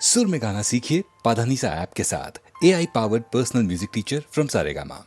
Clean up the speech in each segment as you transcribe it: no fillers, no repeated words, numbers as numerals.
सुर में गाना सीखिए पाधानीसा ऐप के साथ। AI powered personal music teacher from Saregama.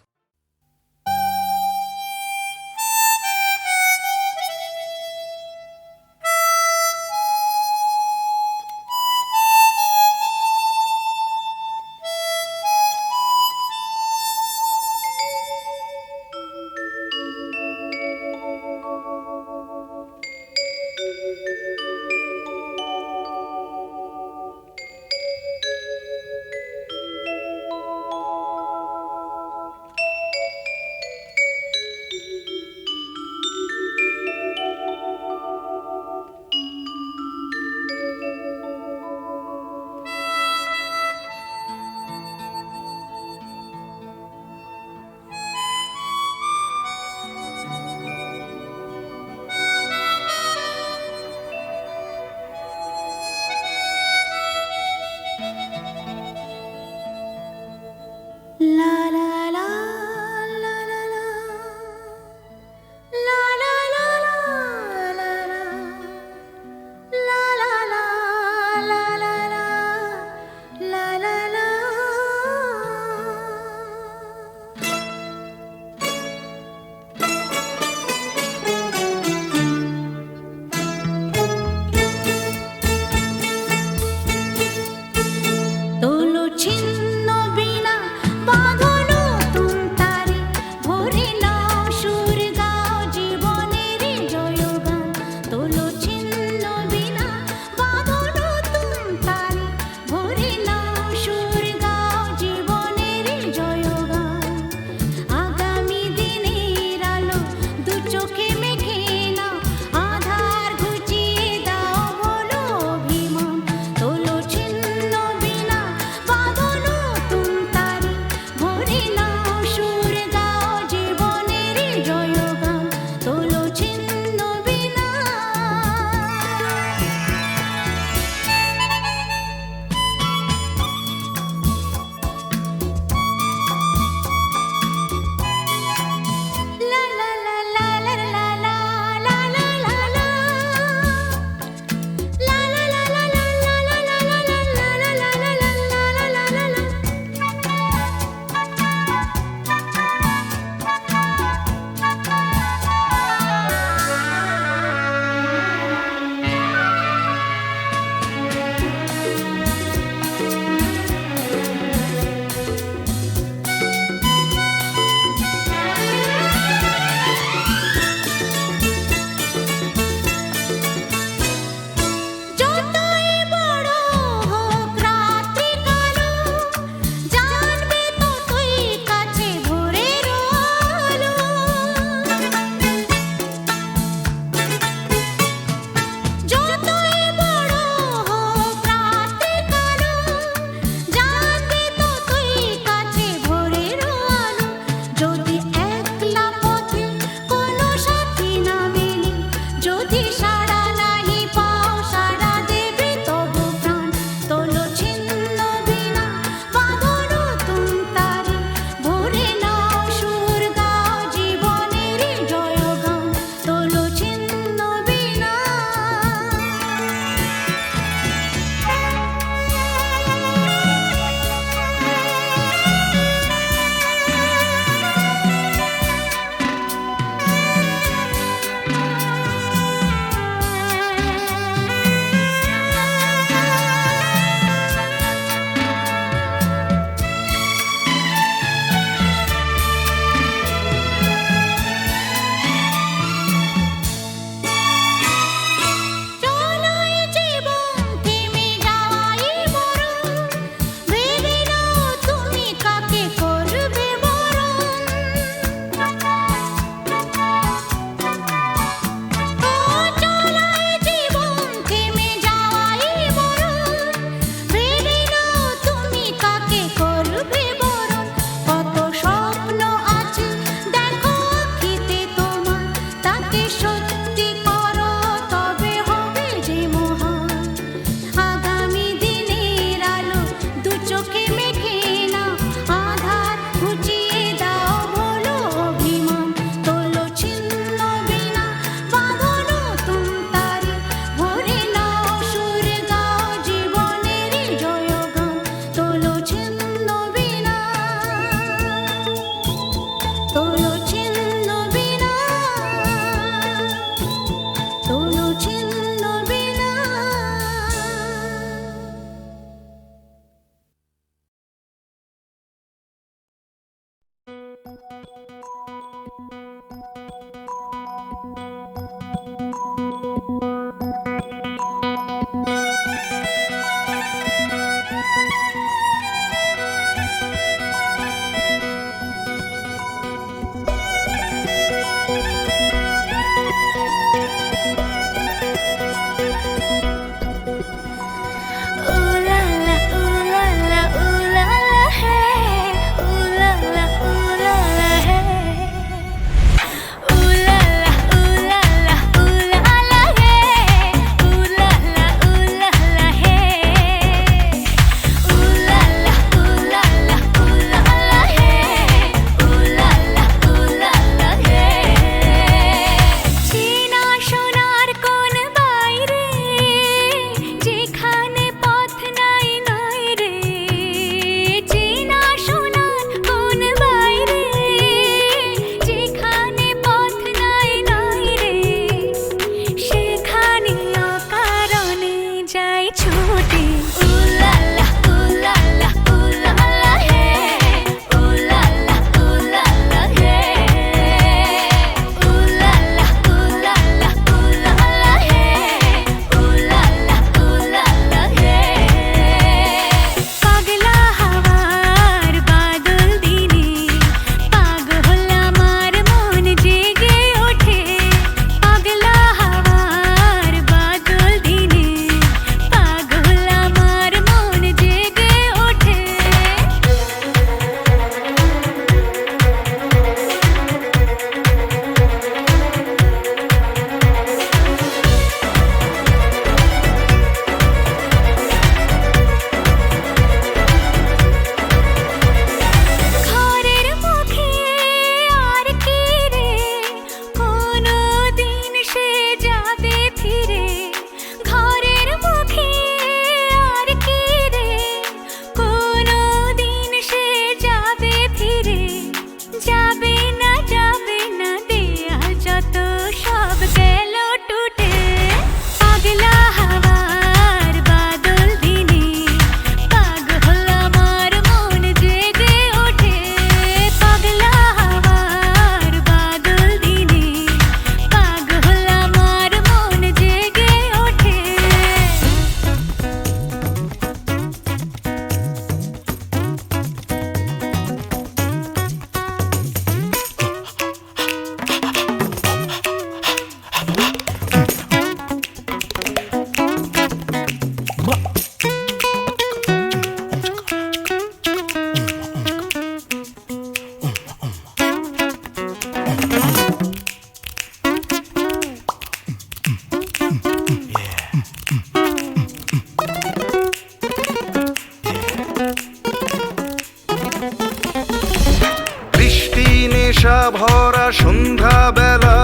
সন্ধ্যা বেলা,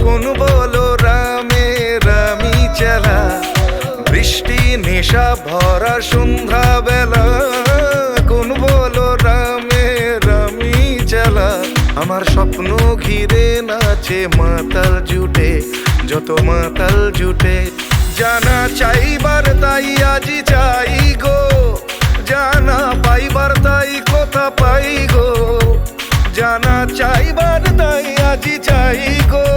কোন বলো রামে রামি চেলা। বৃষ্টি নেশা ভরা সন্ধ্যা বেলা, কোন বলো রামে রামি চেলা। আমার স্বপ্ন ঘিরে নাচে মাতাল জুটে, যত মাতাল জুটে। জানা চাইবার তাই আজি চাই গো, জানা পাইবার তাই কথা পাই গো। জানা চাইবার তাই আজি চাই গো,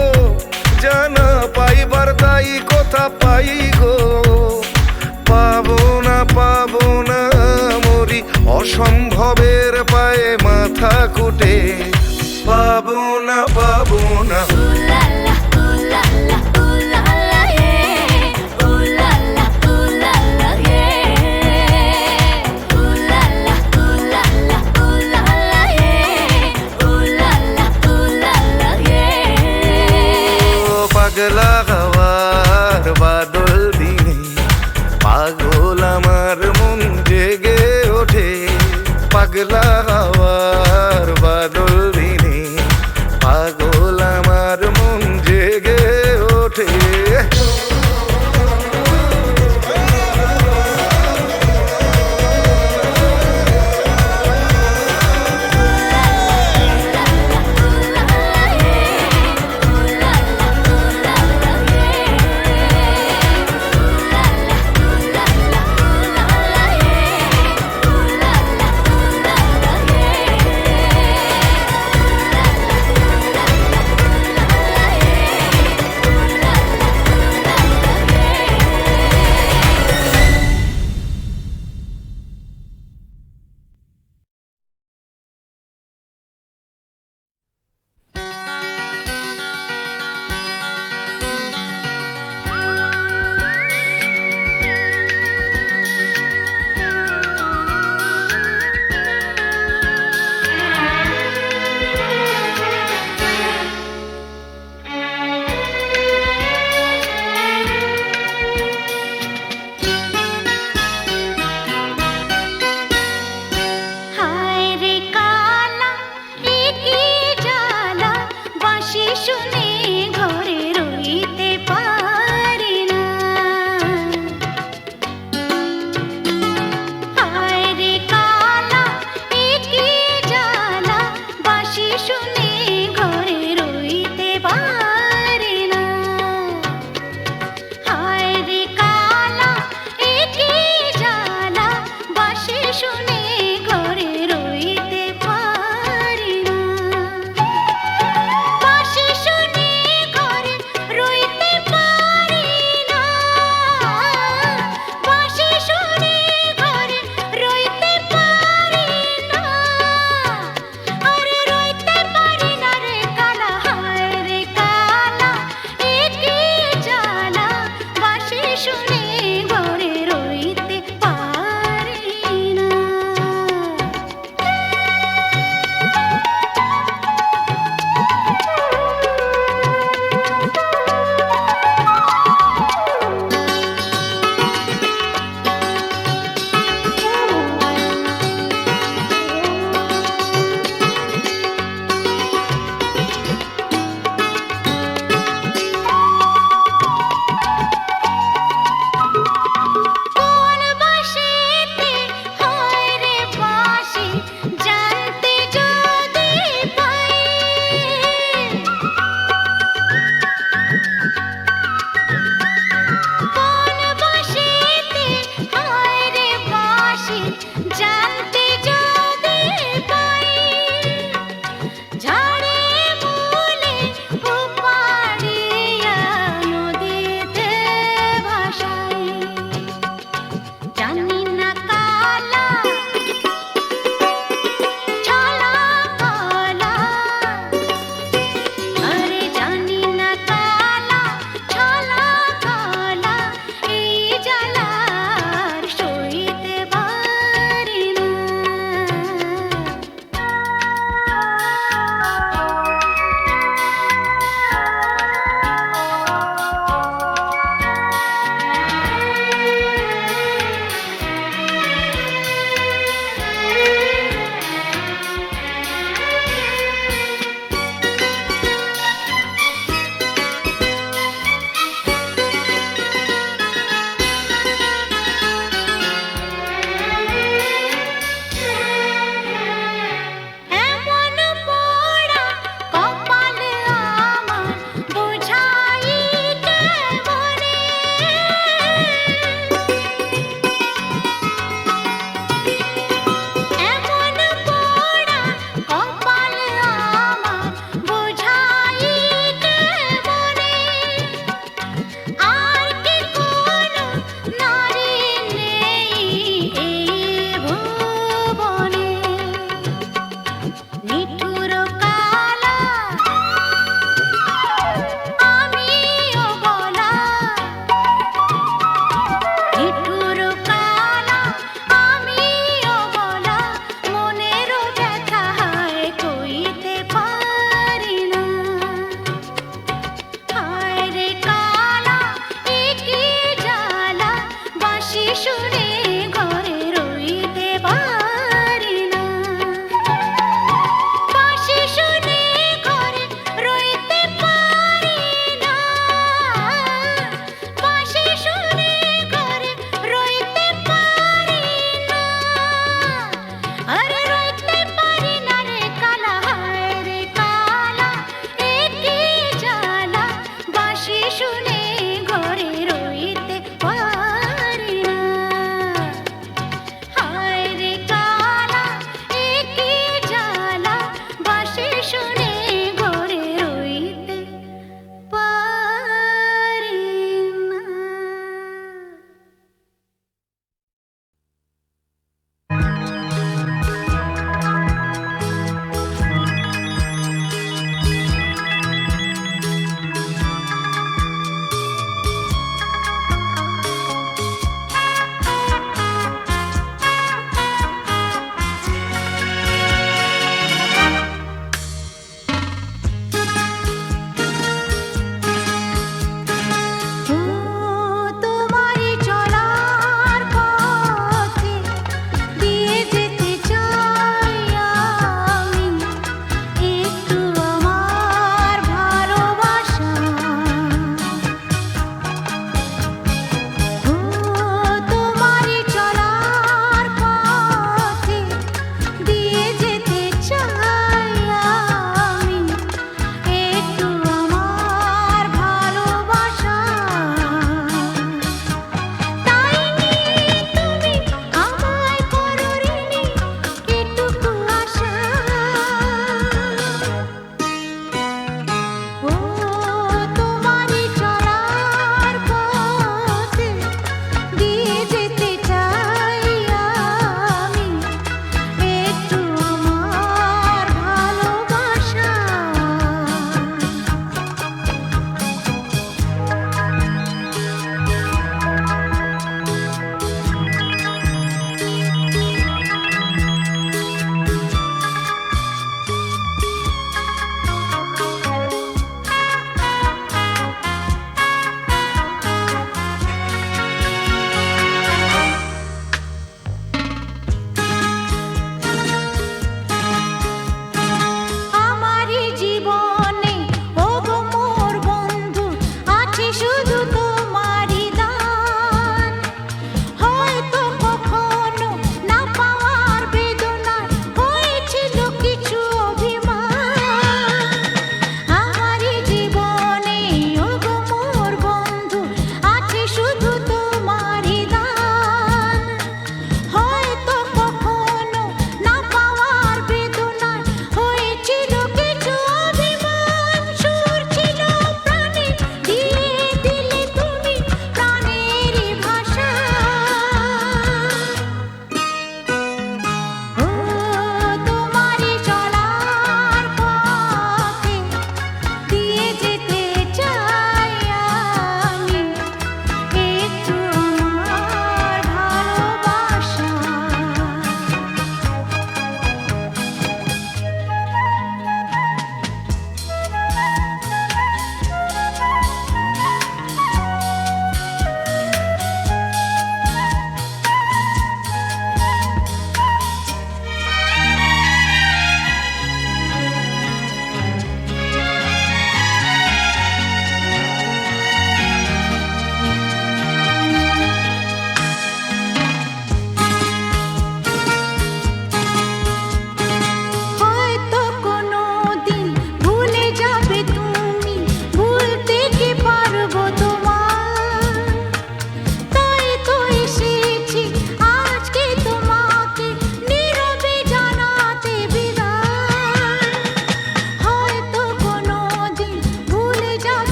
জানা পাইবার তাই কথা পাই গো। পাবো না মরি অসম্ভবের পায়ে মাথা কুটে। পাবো না পাগলা হওয়ার বাদল দিনে পাগল আমার মন জেগে ওঠে। পাগলা হওয়ার বাদল দিনে পাগল আমার মন জেগে ওঠে।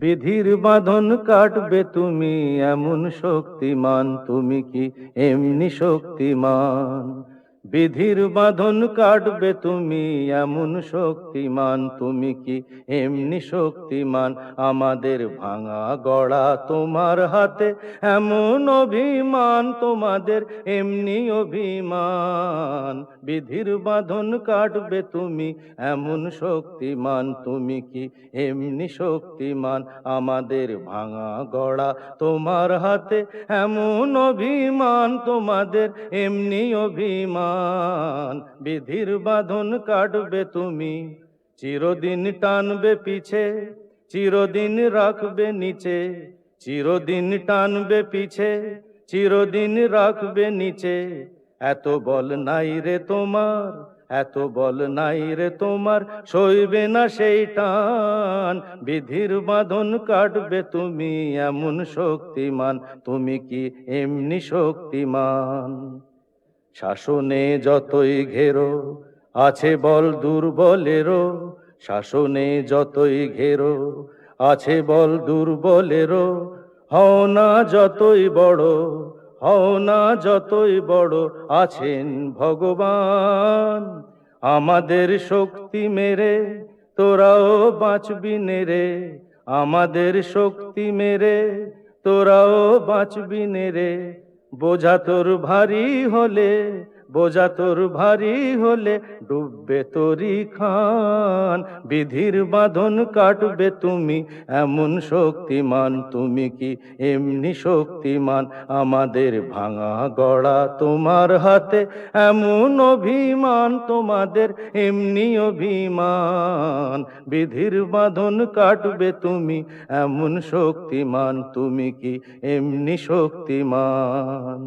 বিধির বাঁধন কাটবে তুমি এমন শক্তিমান, তুমি কি এমনি শক্তিমান? বিধির বাঁধন কাটবে তুমি এমন শক্তিমান, তুমি কি এমনি শক্তিমান? আমাদের ভাঙা গড়া তোমার হাতে এমন অভিমান, তোমাদের এমনি অভিমান। বিধির বাঁধন কাটবে তুমি এমন শক্তিমান, তুমি কি এমনি শক্তিমান? আমাদের ভাঙা গড়া তোমার হাতে এমন অভিমান, তোমাদের এমনি অভিমান। বিধির বাঁধন কাটবে তুমি, চিরদিন টানবে পিছে, চিরদিন রাখবে নিচে, চিরদিন টানবে পিছে, চিরদিন রাখবে নিচে। এত বল নাই রে তোমার, এত বল নাই রে তোমার, সইবে না সেই টান। বিধির বাঁধন কাটবে তুমি এমন শক্তিমান, তুমি কি এমনি শক্তিমান? শাসনে যতই ঘেরো আছে বল দুর্বলেরও, শাসনে যতই ঘেরো আছে বল দুর্বলেরও। হও না যতই বড়, হও না যতই বড়, আছেন ভগবান। আমাদের শক্তি মেরে তোরাও বাঁচবি নেরে, আমাদের শক্তি মেরে তোরাও বাঁচবি নেরে। বোঝা তোর ভারী হলে, বোঝা তোর ভারী হলে, ডুববে তোরি খান। বিধির বাঁধন কাটবে তুমি এমন শক্তিমান, তুমি কি এমনি শক্তিমান? আমাদের ভাঙা গড়া তোমার হাতে এমন অভিমান, তোমাদের এমনি অভিমান। বিধির বাঁধন কাটবে তুমি এমন শক্তিমান, তুমি কি এমনি শক্তিমান?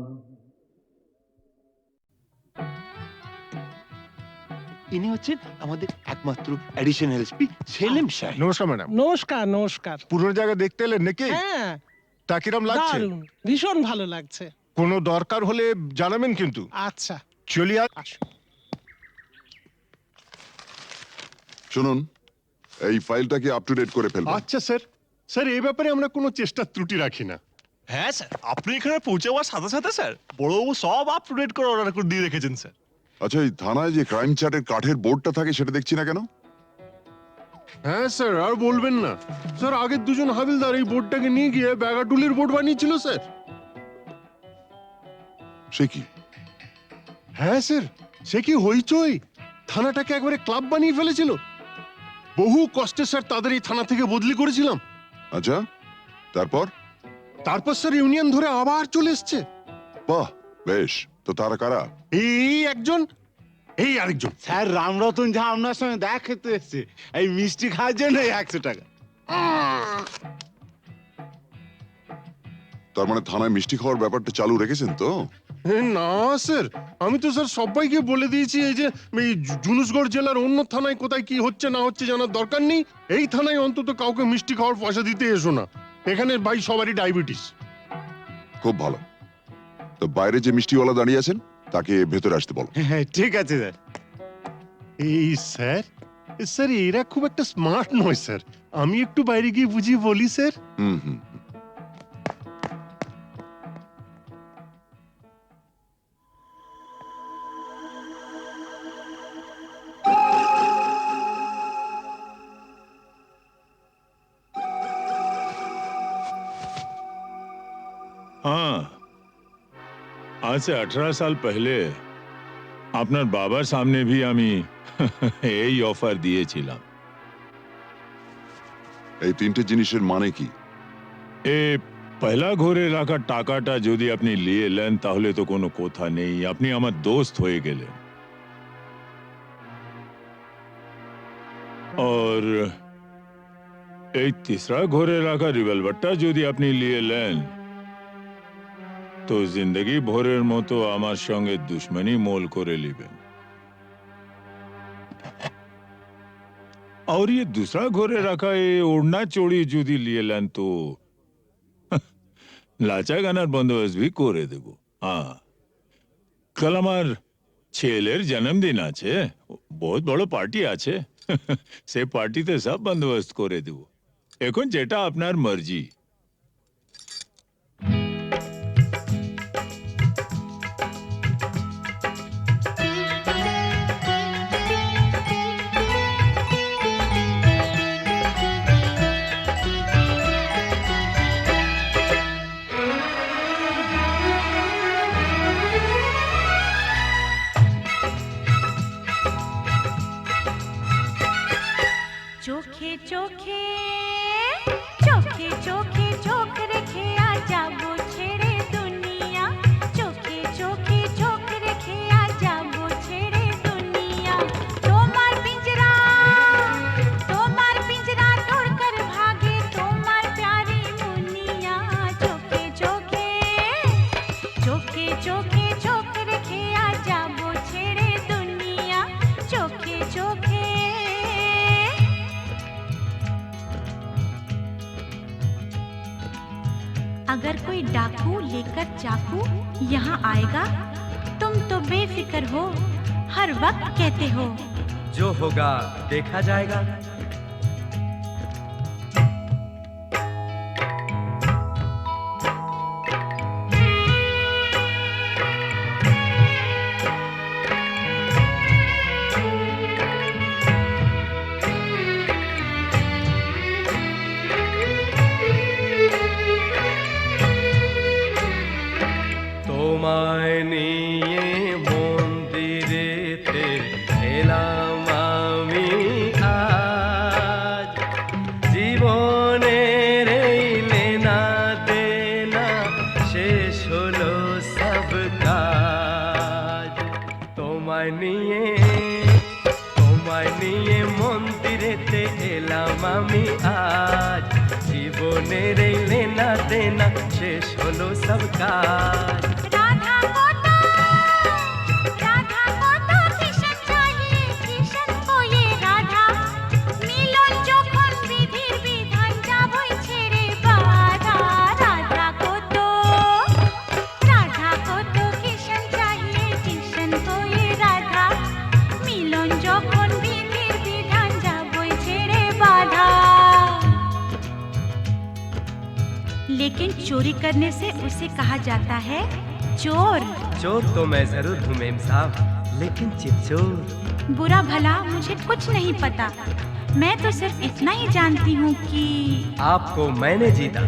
ইনি হচ্ছেন আমাদের একমাত্র অ্যাডিশনাল এসপি সেলিম সাহেব। নমস্কার ম্যাডাম। নমস্কার নমস্কার। পুরো জায়গা দেখতে এলেন নাকি? হ্যাঁ, তা কিরম লাগছে? দারুণ, ভীষণ ভালো লাগছে। কোনো দরকার হলে জানাবেন কিন্তু। আচ্ছা, চলি আর আসুন। শুনুন, এই ফাইলটা কি আপ টু ডেট করে ফেলবেন? আচ্ছা স্যার, স্যার এই ব্যাপারে আমরা কোনো চেষ্টা ত্রুটি রাখি না। হ্যাঁ স্যার, আপনি এখানে পৌঁছাবার সাথে সাথে স্যার বড়বাবু সব আপ টু ডেট করে অর্ডার করে দিয়ে রেখেছেন স্যার। আচ্ছা, এই থানায় যে ক্রাইম চার্টের কাঠের বোর্ডটা থাকে সেটা দেখছি না কেন? হ্যাঁ স্যার, আর বলবেন না স্যার, আগের দুজন হাবিলদার এই বোর্ডটাকে নিয়ে গিয়ে ব্যাগাটুলির বোর্ড বানিয়েছিল স্যার। সে কি? হ্যাঁ স্যার, সে কি হইচই, থানাটাকে একবারে ক্লাব বানিয়ে ফেলেছিল। বহু কষ্টে স্যার তাদের এই থানা থেকে বদলি করেছিলাম। আচ্ছা, তারপর? তারপর স্যার ইউনিয়ন ধরে আবার চলে এসছে। বাহ, বেশ। তো তারা কারা? এই একজন, এই আরেকজন। স্যার রামরতন ঝা আপনার সঙ্গে দেখা খেতে এসছে এই মিষ্টি খাওয়ার জন্য 100 টাকা। তার মানে থানায় মিষ্টি খাওয়ার ব্যাপারটা চালু রেখেছেন তো? না স্যার, আমি তো স্যার সবাইকে বলে দিয়েছি এই যে এই জুনুসগড় জেলার অন্য থানায় কোথায় কি হচ্ছে না হচ্ছে জানার দরকার নেই। এই থানায় অন্তত কাউকে মিষ্টি খাওয়ার পয়সা দিতে এসো না। এখানে ভাই সবারই ডায়াবেটিস। খুব ভালো। তো বাইরে যে মিষ্টিওয়ালা দাঁড়িয়ে আছেন তাকে ভেতরে আসতে বলো। হ্যাঁ ঠিক আছে স্যার। এই স্যার, স্যার এরা খুব একটা স্মার্ট নয় স্যার, আমি একটু বাইরে গিয়ে বুঝিয়ে বলি স্যার। হুম হুম। हाँ, आज से 18 साल पहले আপনার বাবার সামনে भी আমি এই অফার দিয়েছিলাম। এই তিনটে জিনিসের মানে কি? এ পয়লা ঘরে রাখা টাকাটা যদি আপনি নিয়ে নেন তাহলে তো কোনো কথা নেই, আপনি আমার দোস্ত হয়ে গেলেন। और এই तीसरा ঘরে রাখা রিভলভারটা যদি আপনি নিয়ে নেন তো জিন্দগি ভরের মতো আমার সঙ্গে দুশ্মনী মোল করে নেবেন। और ये दूसरा घरे रखा ये ओढ़ना चोड़ी যদি নিয়ে নেন তো লাচা গানার বন্দোবস্ত भी করে দেব। হ্যাঁ, কাল আমার ছেলের জন্মদিন আছে, বহুত বড় পার্টি আছে, সে পার্টিতে সব বন্দোবস্ত করে দেব। এখন যেটা আপনার মর্জি। চোখে চোখে চোখে চোখে চোখ রেখে আজ যাবো ছেড়ে দুনিয়া, চোখে চোখে চোখ রেখে আজ যাবো ছেড়ে দুনিয়া। তোমার পিंजरा तोड़ कर भागे তোমার प्यारी मुनिया। চোখে চোখে চোখে চোখে চোখ রেখে আজ যাবো ছেড়ে দুনিয়া, চোখে চোখে। अगर कोई डाकू लेकर चाकू यहाँ आएगा, तुम तो बेफिक्र हो, हर वक्त कहते हो जो होगा देखा जाएगा। তোমায় নিয়ে মন্দিরেতে এলাম আমি আজ, জীবনের এই লেনা দেনা শেষ হলো সব কাজ। তোমায় নিয়ে মন্দিরেতে এলাম আমি আজ, জীবনের এই লেনা দেনা শেষ হলো সব কাজ। राधा को तो किशन चाहिए, किशन को ये राधा, मिलन যখন বিধির বিধান যাবই ছেড়ে বাধা। राधा को तो किशन चाहिए, किशन को ये राधा, मिलन যখন বিধির বিধান যাবই ছেড়ে বাধা। लेकिन चोरी करने से उसे कहा जाता है चोर। चोर तो मैं जरूर हूँ मेम साहब, लेकिन चिपचोर। बुरा भला मुझे कुछ नहीं पता, मैं तो सिर्फ इतना ही जानती हूँ कि आपको मैंने जीता।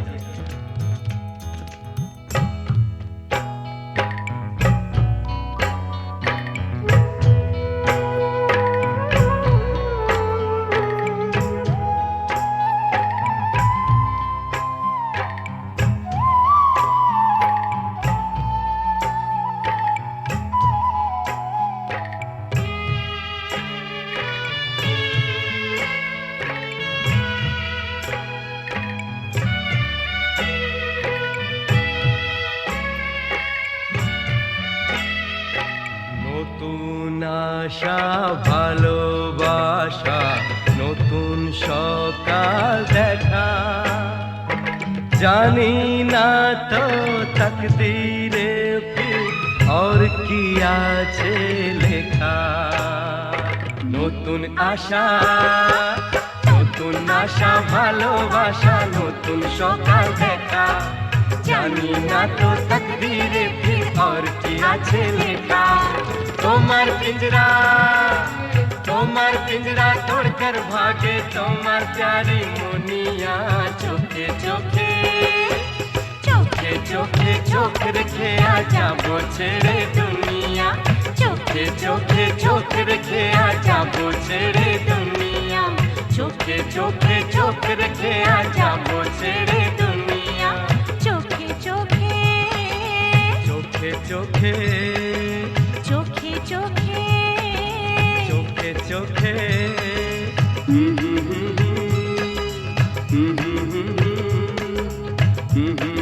নতুন আশা ভালোবাসা, নতুন সকাল দেখা, জানি না তো তকদীরে ফির और কি আছে লেখা। নতুন আশা ভালোবাসা, নতুন সকাল দেখা, জানি না তো তকদীরে ফির और কি আছে লেখা। তোমার पिंजरा तोड़कर भागे তোমার प्यारी मुनिया। চোখে চোখে চোখে চোখে চোখ রেখে আজ যাবো ছেড়ে দুনিয়া, চোখে চোখে চোখ রেখে আজ যাবো ছেড়ে দুনিয়া, চোখে চোখে চোখ রেখে আজ যাবো ছেড়ে দুনিয়া, চোখে চোখে চোখে চোখে চোখে চোখে চোখে চোখে হুম হুম হুম হুম হুম হুম হুম হুম।